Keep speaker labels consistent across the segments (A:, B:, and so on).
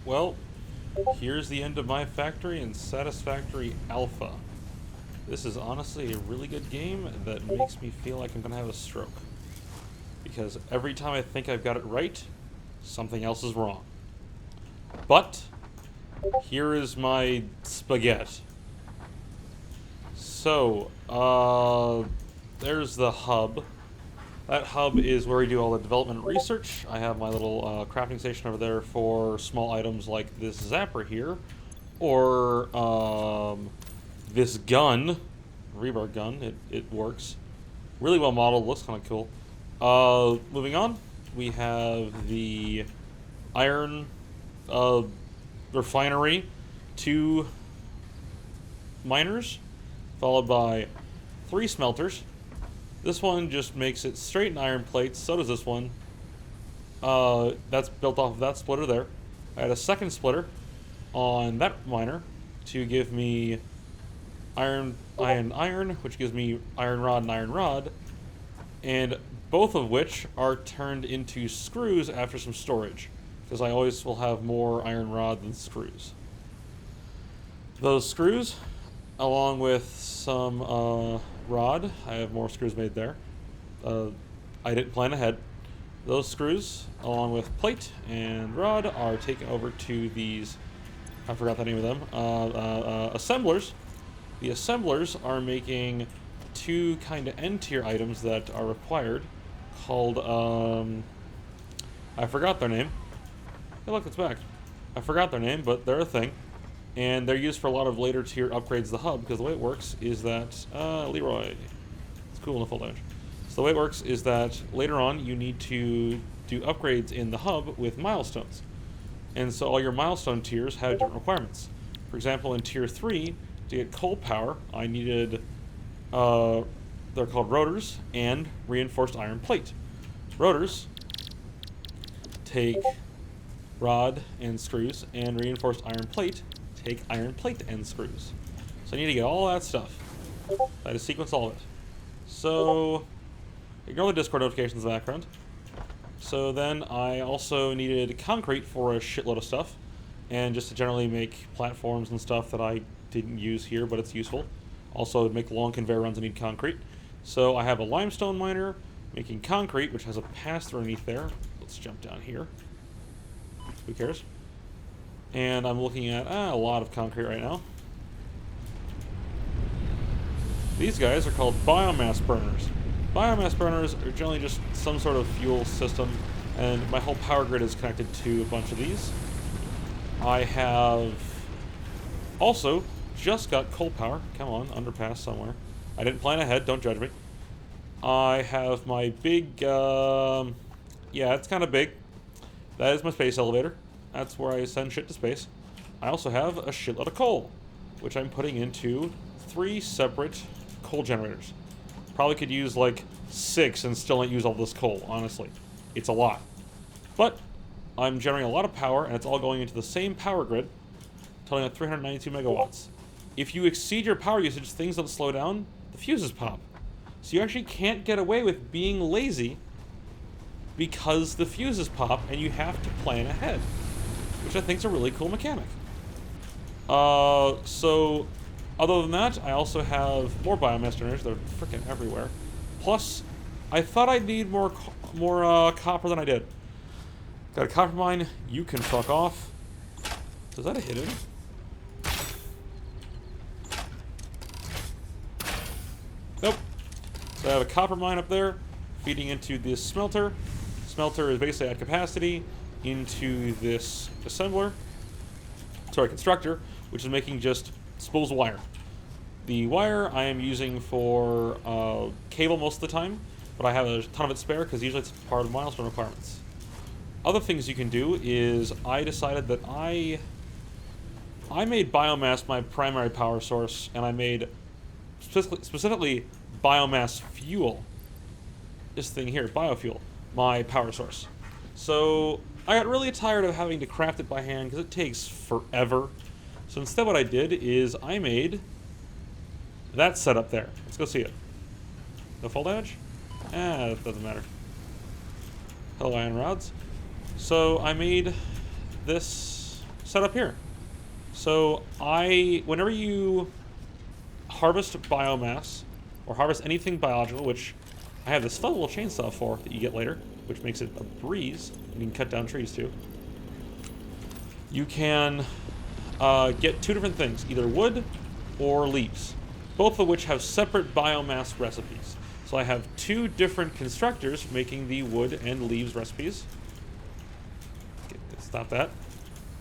A: Well, here's the end of my factory in Satisfactory Alpha. This is honestly a really good game that makes me feel like I'm gonna have a stroke. Because every time I think I've got it right, something else is wrong. But, here is my spaghetti. So, there's the hub. That hub is where we do all the development research. I have my little crafting station over there for small items like this zapper here, or this gun, rebar gun. It works really well modeled. Looks kind of cool. Moving on, we have the iron refinery, 2 miners, followed by 3 smelters. This one just makes it straight in iron plates, so does this one. That's built off of that splitter there. I had a second splitter on that miner to give me iron, which gives me iron rod, and both of which are turned into screws after some storage, because I always will have more iron rod than screws. Those screws, along with some rod, I have more screws made there. I didn't plan ahead. Those screws, along with plate and rod, are taken over to these, I forgot the name of them, assemblers. The assemblers are making 2 kind of end-tier items that are required, called, I forgot their name. Hey look, it's back. I forgot their name, but they're a thing. And they're used for a lot of later tier upgrades to the hub, because the way it works is that, Leroy, it's cool in the full damage. So the way it works is that later on you need to do upgrades in the hub with milestones. And so all your milestone tiers have different requirements. For example, in tier 3, to get coal power, I needed, they're called rotors, and reinforced iron plate. Rotors take rod and screws, and reinforced iron plate take iron plate and screws. So I need to get all that stuff. I had to sequence all of it. So, ignore the Discord notifications in the background. So then I also needed concrete for a shitload of stuff, and just to generally make platforms and stuff that I didn't use here, but it's useful. Also, to make long conveyor runs, I need concrete. So I have a limestone miner making concrete, which has a pass-through underneath there. Let's jump down here. Who cares? And I'm looking at a lot of concrete right now. These guys are called biomass burners. Biomass burners are generally just some sort of fuel system, and my whole power grid is connected to a bunch of these. I have also just got coal power. Come on, underpass somewhere. I didn't plan ahead, don't judge me. I have my big, yeah, it's kind of big. That is my space elevator. That's where I send shit to space. I also have a shitload of coal, which I'm putting into 3 separate coal generators. Probably could use like 6 and still not use all this coal, honestly. It's a lot. But I'm generating a lot of power, and it's all going into the same power grid, totaling at 392 megawatts. If you exceed your power usage, things don't slow down, the fuses pop. So you actually can't get away with being lazy because the fuses pop and you have to plan ahead, which I think is a really cool mechanic. So other than that, I also have more biomass generators. They're freaking everywhere. Plus, I thought I'd need more copper than I did. Got a copper mine. You can fuck off. Is that a hidden? Nope. So I have a copper mine up there feeding into this smelter. Smelter is basically at capacity into this constructor, which is making just spools of wire. The wire I am using for cable most of the time, but I have a ton of it spare because usually it's part of milestone requirements. Other things you can do is I decided that I made biomass my primary power source, and I made specifically biomass fuel. This thing here, biofuel, my power source. So I got really tired of having to craft it by hand because it takes forever. So instead what I did is I made that setup there. Let's go see it. No fall damage? It doesn't matter. Hello, iron rods. So I made this set up here. So whenever you harvest biomass, or harvest anything biological, which I have this fun little chainsaw for that you get later, which makes it a breeze. You can cut down trees too. You can get two different things, either wood or leaves, both of which have separate biomass recipes. So I have two different constructors making the wood and leaves recipes. Okay, stop that.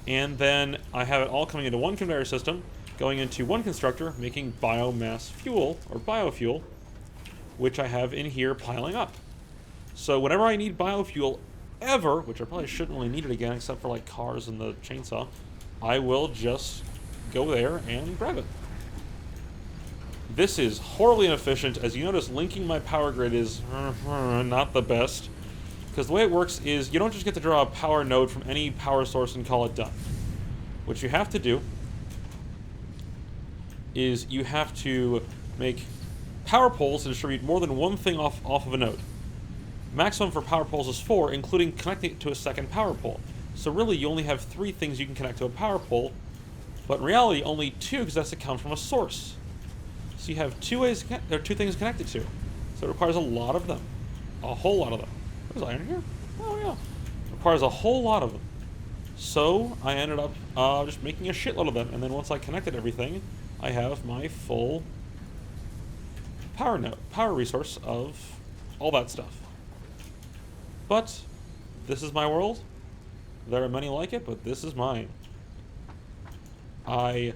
A: And then I have it all coming into one conveyor system, going into one constructor, making biomass fuel, or biofuel, which I have in here piling up. So whenever I need biofuel ever, which I probably shouldn't really need it again except for like cars and the chainsaw, I will just go there and grab it. This is horribly inefficient. As you notice, linking my power grid is not the best. Because the way it works is you don't just get to draw a power node from any power source and call it done. What you have to do is you have to make power poles to distribute more than one thing off of a node. Maximum for power poles is 4, including connecting it to a second power pole. So really, you only have 3 things you can connect to a power pole, but in reality, only 2 because that's to come from a source. So you have 2 things connected to. So it requires a lot of them. A whole lot of them. There's iron here? Oh yeah. It requires a whole lot of them. So I ended up just making a shitload of them, and then once I connected everything, I have my full power resource of all that stuff. But this is my world. There are many like it, but this is mine. I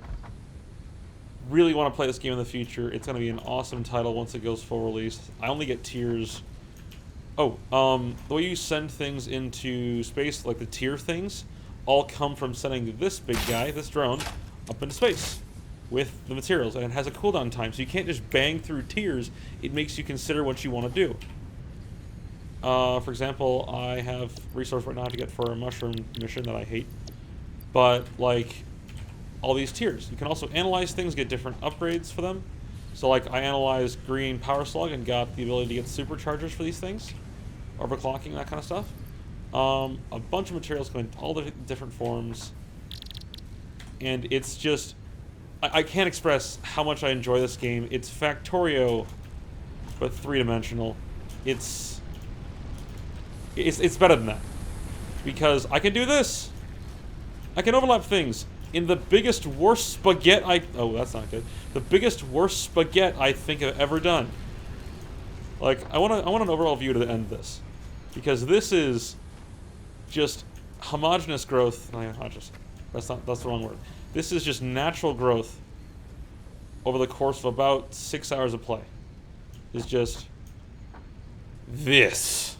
A: really want to play this game in the future. It's going to be an awesome title once it goes full release. I only get tiers. Oh, the way you send things into space, like the tier things, all come from sending this big guy, this drone, up into space with the materials. And it has a cooldown time, so you can't just bang through tiers. It makes you consider what you want to do. For example, I have resource right now to get for a mushroom mission that I hate. But, like, all these tiers. You can also analyze things, get different upgrades for them. So, like, I analyzed green power slug and got the ability to get superchargers for these things. Overclocking, that kind of stuff. A bunch of materials come in all the different forms. And it's just... I can't express how much I enjoy this game. It's Factorio, but 3-dimensional. It's better than that. Because I can do this! I can overlap things in the biggest, worst spaghetti oh, that's not good. The biggest, worst spaghetti I think I've ever done. Like, I want an overall view to the end of this. Because this is just homogeneous growth. No, homogeneous. That's the wrong word. This is just natural growth over the course of about 6 hours of play. It's just this.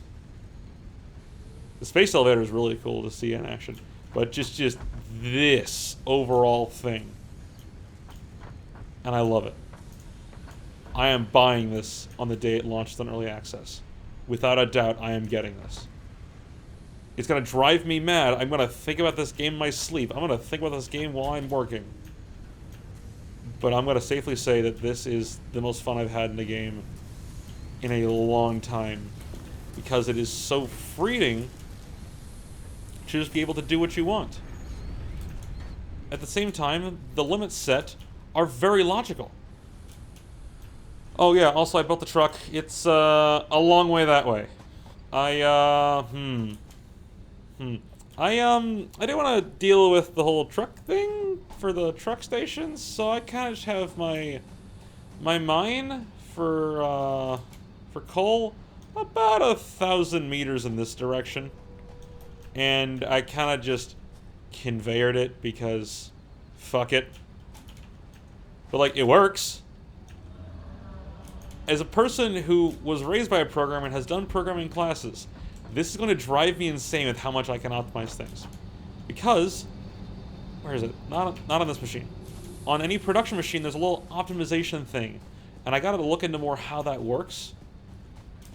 A: The space elevator is really cool to see in action, but just this overall thing, and I love it. I am buying this on the day it launched on early access. Without a doubt, I am getting this. It's gonna drive me mad. I'm gonna think about this game in my sleep. I'm gonna think about this game while I'm working. But I'm gonna safely say that this is the most fun I've had in the game in a long time, because it is so freeing to just be able to do what you want. At the same time, the limits set are very logical. Oh yeah, also I built the truck. It's a long way that way. I didn't want to deal with the whole truck thing for the truck stations, so I kind of just have my mine for coal about 1,000 meters in this direction. And I kind of just conveyored it because fuck it. But, like, it works. As a person who was raised by a programmer and has done programming classes, this is going to drive me insane with how much I can optimize things. Because, where is it? Not on this machine. On any production machine, there's a little optimization thing. And I got to look into more how that works.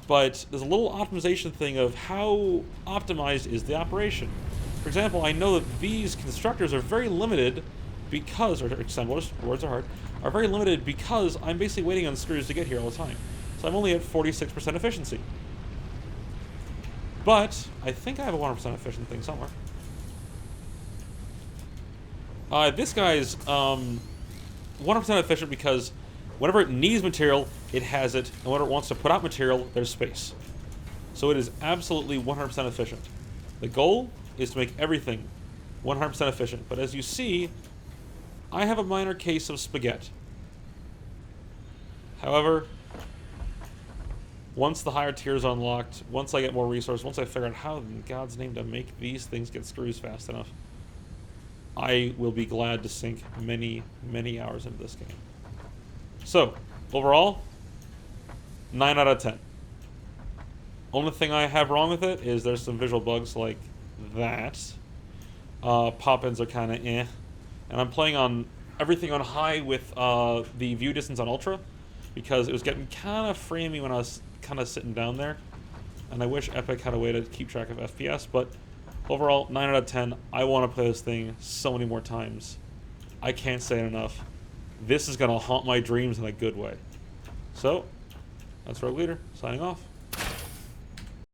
A: But there's a little optimization thing of how optimized is the operation. For example, I know that these constructors are very limited because, or assemblers, words are hard, are very limited because I'm basically waiting on screws to get here all the time. So I'm only at 46% efficiency. But I think I have a 100% efficient thing somewhere. This guy's 100% efficient because whenever it needs material, it has it, and whenever it wants to put out material, there's space. So it is absolutely 100% efficient. The goal is to make everything 100% efficient, but as you see, I have a minor case of spaghetti. However, once the higher tiers are unlocked, once I get more resources, once I figure out how in God's name to make these things get screws fast enough, I will be glad to sink many, many hours into this game. So, overall, 9 out of 10. Only thing I have wrong with it is there's some visual bugs like that. Pop-ins are kind of eh. And I'm playing on everything on high with the view distance on ultra because it was getting kind of framey when I was kind of sitting down there. And I wish Epic had a way to keep track of FPS, but overall, 9 out of 10. I want to play this thing so many more times. I can't say it enough. This is going to haunt my dreams in a good way. So, that's Rogue Leader, signing off.